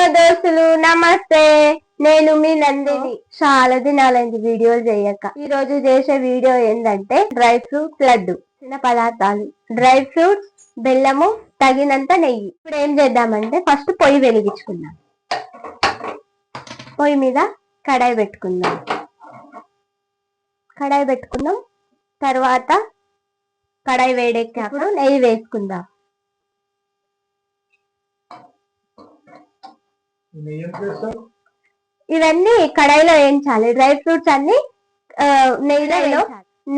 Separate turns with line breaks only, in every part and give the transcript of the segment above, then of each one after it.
Hello దోస్తులు, నమస్తే. నేను మీ నందిని. చాలా దినాలైంది వీడియోలు చేయక. ఈ రోజు చేసే వీడియో ఏంటంటే డ్రై ఫ్రూట్స్ లడ్డు. చిన్న పదార్థాలు: డ్రై ఫ్రూట్స్, బెల్లము, తగినంత నెయ్యి. ఇప్పుడు ఏం చేద్దామంటే ఫస్ట్ పొయ్యి వెలిగించుకుందాం. పొయ్యి మీద కడాయి పెట్టుకుందాం. తర్వాత కడాయి వేడెక్కినప్పుడు నెయ్యి వేసుకుందాం. ఇవన్నీ కడాయిలో వేయించాలి. డ్రై ఫ్రూట్స్ అన్ని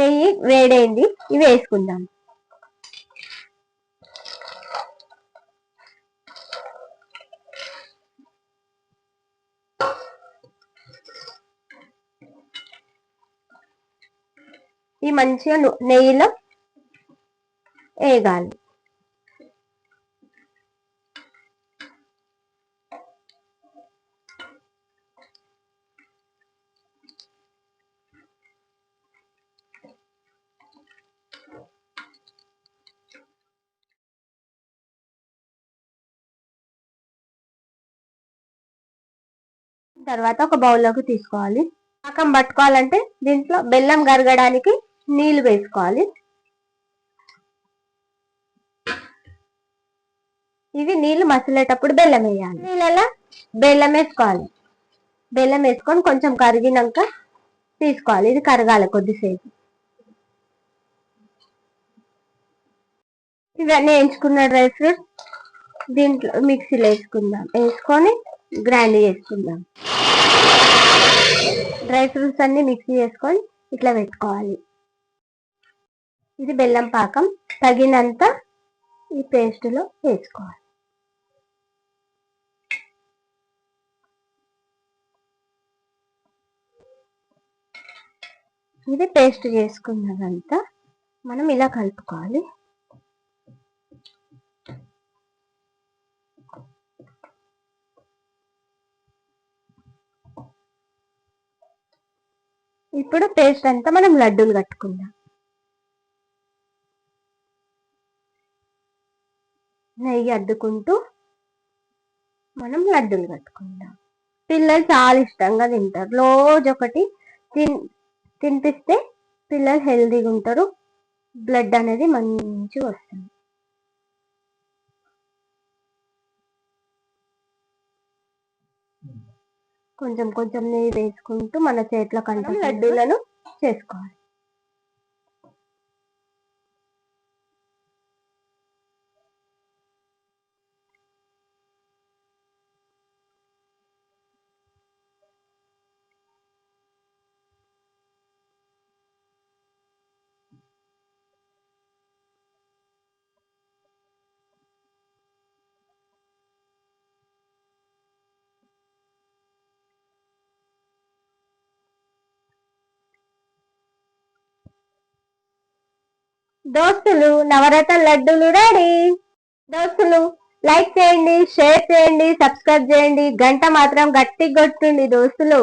నెయ్యి వేడైంది, ఇవి వేసుకుందాం. ఈ మంచిగా నెయ్యిలో వేగాలి. తర్వాత ఒక బౌల్లోకి తీసుకోవాలి. పాకం పట్టుకోవాలంటే దీంట్లో బెల్లం కరగడానికి నీళ్లు వేసుకోవాలి. ఇవి నీళ్లు మసిలేటప్పుడు బెల్లం వేయాలి. నీళ్ళలో బెల్లం వేసుకోవాలి. బెల్లం వేసుకొని కొంచెం కరిగినాక తీసుకోవాలి. ఇది కరగాలి కొద్దిసేపు. ఇవన్నీ వేయించుకున్న డ్రై ఫ్రూట్స్ దీంట్లో మిక్సీలో వేసుకొని గ్రైండ్ చేసుకుందాం. డ్రై ఫ్రూట్స్ అన్ని మిక్సీ చేసుకొని ఇట్లా పెట్టుకోవాలి. ఇది బెల్లం పాకం. తగినంత ఈ పేస్ట్లో వేసుకోవాలి. ఇది పేస్ట్ చేసుకున్నదంతా మనం ఇలా కలుపుకోవాలి. ఇప్పుడు పేస్ట్ అంతా మనం లడ్డూలు కట్టుకుందాం. నెయ్యి అద్దుకుంటూ మనం లడ్డూలు కట్టుకుందాం. పిల్లలు చాలా ఇష్టంగా తింటారు. రోజు ఒకటి తినిపిస్తే పిల్లలు హెల్తీగా ఉంటారు. బ్లడ్ అనేది మంచిగా వస్తుంది. కొంచెం కొంచెం నెయ్యి వేసుకుంటూ మన చేతిలో కంటే లడ్డూలను చేసుకోవాలి. దోస్తులు, నవరత్న లడ్డూలు రెడీ. దోస్తులు, లైక్ చేయండి, షేర్ చేయండి, సబ్స్క్రైబ్ చేయండి, గంట మాత్రం గట్టి కొట్టండి దోస్తులు.